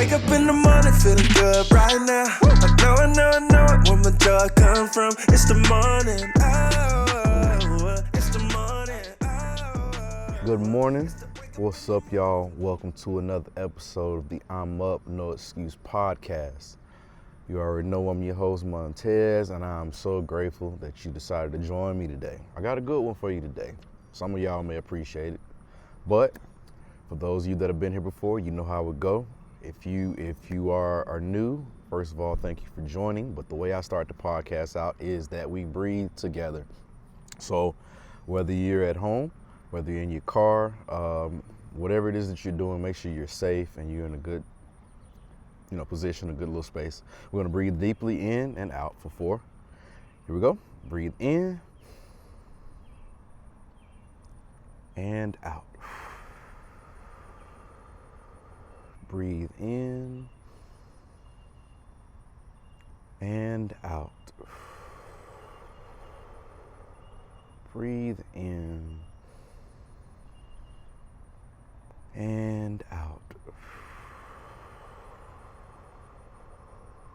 Wake up in the morning feeling good right now. I know it, where my joy come from. It's the morning, it's the morning, Good morning. What's up, y'all? Welcome to another episode of the I'm Up, No Excuse podcast. You already know I'm your host, Montez, and I'm so grateful that you decided to join me today. I got a good one for you today. Some of y'all may appreciate it, but for those of you that have been here before, you know how it go. If you are new, first of all, thank you for joining. But the way I start the podcast out is that we breathe together. So whether you're at home, whether you're in your car, whatever it is that you're doing, make sure you're safe and you're in a good, position, a good little space. We're gonna breathe deeply in and out for 4. Here we go. Breathe in and out. Breathe in and out. Breathe in and out.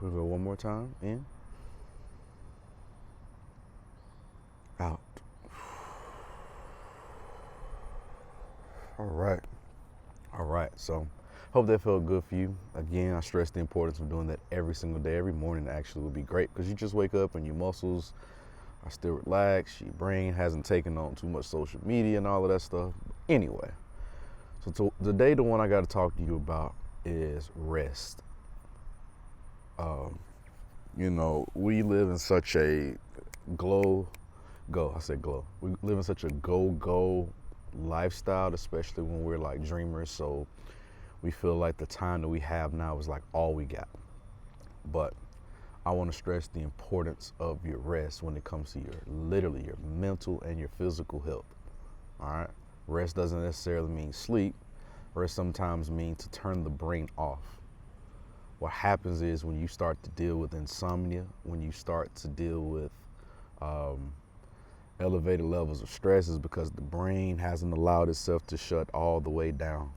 We'll go one more time. In, out. All right. So hope that felt good for you. Again, I stress the importance of doing that every single day. Every morning actually would be great because you just wake up and your muscles are still relaxed. Your brain hasn't taken on too much social media and all of that stuff. Anyway, so today the one I got to talk to you about is rest. We live in such a we live in such a go lifestyle, especially when we're like dreamers. So we feel like the time that we have now is like all we got. But I want to stress the importance of your rest when it comes to your mental and your physical health. All right. Rest doesn't necessarily mean sleep. Rest sometimes means to turn the brain off. What happens is when you start to deal with insomnia, when you start to deal with elevated levels of stress, is because the brain hasn't allowed itself to shut all the way down.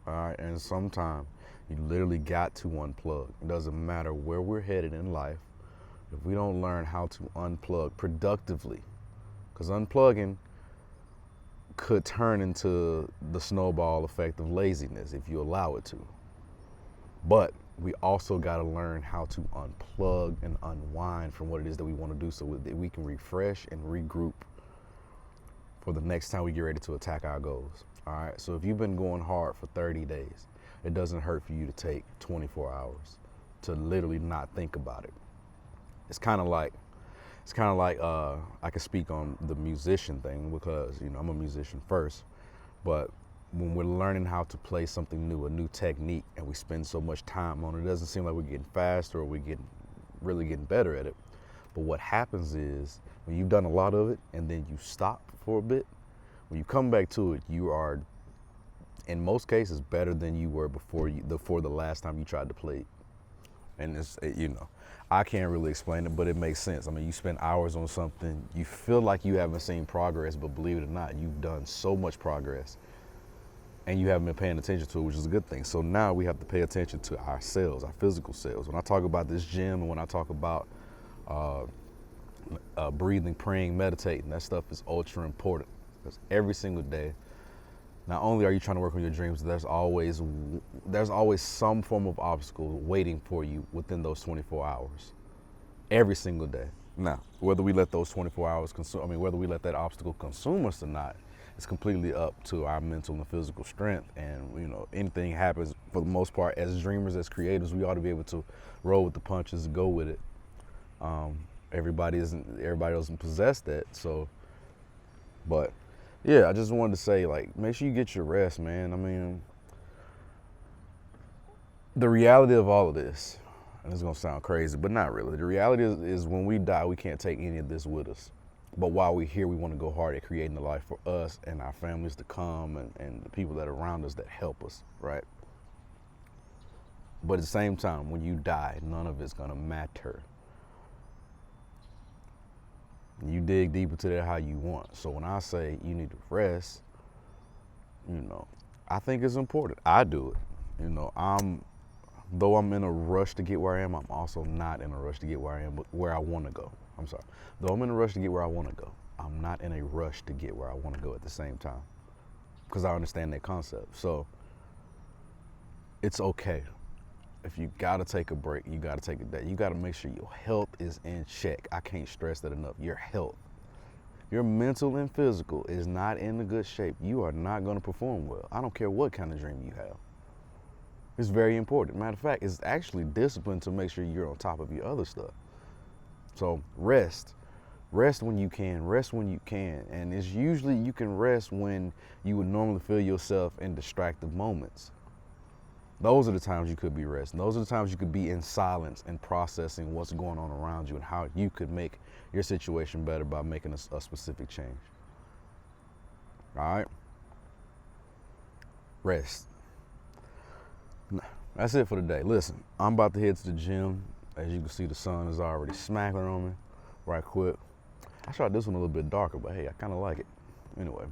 All right, and sometimes you literally got to unplug. It doesn't matter where we're headed in life if we don't learn how to unplug productively, because unplugging could turn into the snowball effect of laziness if you allow it to. But we also got to learn how to unplug and unwind from what it is that we want to do so that we can refresh and regroup for the next time we get ready to attack our goals. All right. So if you've been going hard for 30 days, it doesn't hurt for you to take 24 hours to literally not think about it. It's kind of like I can speak on the musician thing because, I'm a musician first, but when we're learning how to play something new, a new technique, and we spend so much time on it, it doesn't seem like we're getting faster or we're really getting better at it. But what happens is when you've done a lot of it and then you stop for a bit, when you come back to it, you are, in most cases, better than you were before the last time you tried to play it. And it's, I can't really explain it, but it makes sense. I mean, you spend hours on something, you feel like you haven't seen progress, but believe it or not, you've done so much progress. And you haven't been paying attention to it, which is a good thing. So now we have to pay attention to ourselves, our physical selves. When I talk about this gym and when I talk about breathing, praying, meditating, that stuff is ultra important. Because every single day, not only are you trying to work on your dreams, there's always some form of obstacle waiting for you within those 24 hours. Every single day. Now, whether we let those 24 hours whether we let that obstacle consume us or not, it's completely up to our mental and physical strength. And, anything happens, for the most part, as dreamers, as creators, we ought to be able to roll with the punches, go with it. Everybody doesn't possess that. So, but yeah, I just wanted to say, make sure you get your rest, man. I mean, the reality of all of this, and it's going to sound crazy, but not really. The reality is when we die, we can't take any of this with us. But while we're here, we want to go hard at creating a life for us and our families to come and the people that are around us that help us, right? But at the same time, when you die, none of it's going to matter. You dig deep into that how you want. So when I say you need to rest, I think it's important. I do it. though I'm in a rush to get where I am, I'm also not in a rush to get where I am, but where I want to go. I'm sorry. Though I'm in a rush to get where I want to go, I'm not in a rush to get where I want to go at the same time, because I understand that concept. So it's okay. If you gotta take a break, you gotta take a day. You gotta make sure your health is in check. I can't stress that enough. Your health. Your mental and physical is not in a good shape. You are not gonna perform well. I don't care what kind of dream you have. It's very important. Matter of fact, it's actually discipline to make sure you're on top of your other stuff. So rest. Rest when you can. Rest when you can. And it's usually you can rest when you would normally feel yourself in distracted moments. Those are the times you could be resting. Those are the times you could be in silence and processing what's going on around you and how you could make your situation better by making a specific change. All right? Rest. That's it for today. Listen, I'm about to head to the gym. As you can see, the sun is already smacking on me right quick. I shot this one a little bit darker, but hey, I kind of like it. Anyway,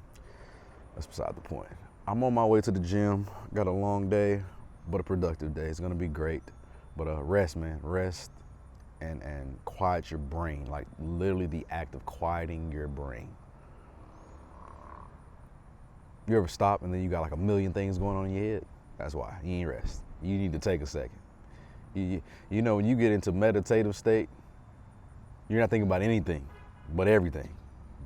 that's beside the point. I'm on my way to the gym. Got a long day, but a productive day. It's gonna be great. But rest, man. Rest and quiet your brain. Like literally the act of quieting your brain. You ever stop and then you got like a million things going on in your head? That's why. You ain't rest. You need to take a second. You know, when you get into meditative state, you're not thinking about anything but everything,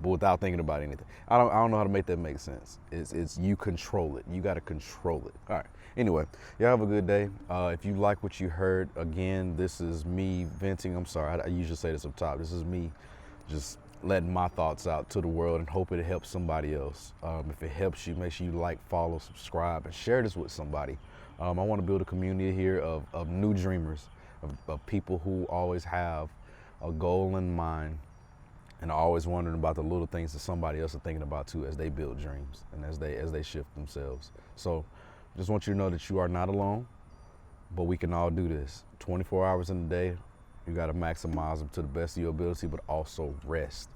but without thinking about anything. I don't know how to make that make sense. It's you control it. You got to control it. All right. Anyway, y'all have a good day. If you like what you heard, again, this is me venting. I'm sorry. I usually say this up top. This is me just letting my thoughts out to the world and hope it helps somebody else. If it helps you, make sure you like, follow, subscribe, and share this with somebody. I want to build a community here of new dreamers, of people who always have a goal in mind and are always wondering about the little things that somebody else is thinking about too as they build dreams and as they shift themselves. So just want you to know that you are not alone, but we can all do this. 24 hours in a day, you got to maximize them to the best of your ability, but also rest.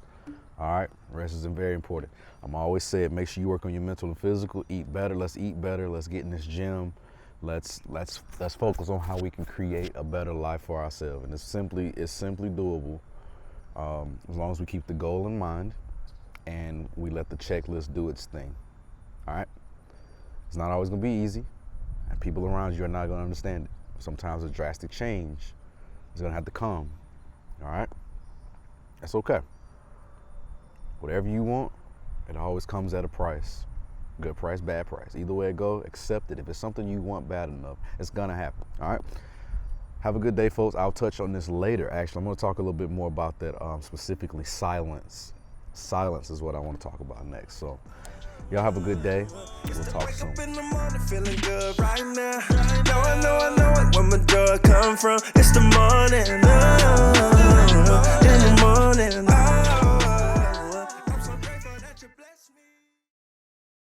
All right, rest is very important. I'm always saying, make sure you work on your mental and physical. Eat better. Let's eat better. Let's get in this gym. Let's focus on how we can create a better life for ourselves. And it's simply doable as long as we keep the goal in mind and we let the checklist do its thing. All right. It's not always gonna be easy, and people around you are not gonna understand it. Sometimes a drastic change is gonna have to come. All right. That's okay. Whatever you want, it always comes at a price. Good price, bad price. Either way it go, accept it. If it's something you want bad enough, it's gonna happen. All right. Have a good day, folks. I'll touch on this later. Actually, I'm gonna talk a little bit more about that, specifically silence. Silence is what I want to talk about next. So, y'all have a good day. We'll talk soon. Wake up in the morning, feeling good right now. I know it. Where my joy come from? It's the morning.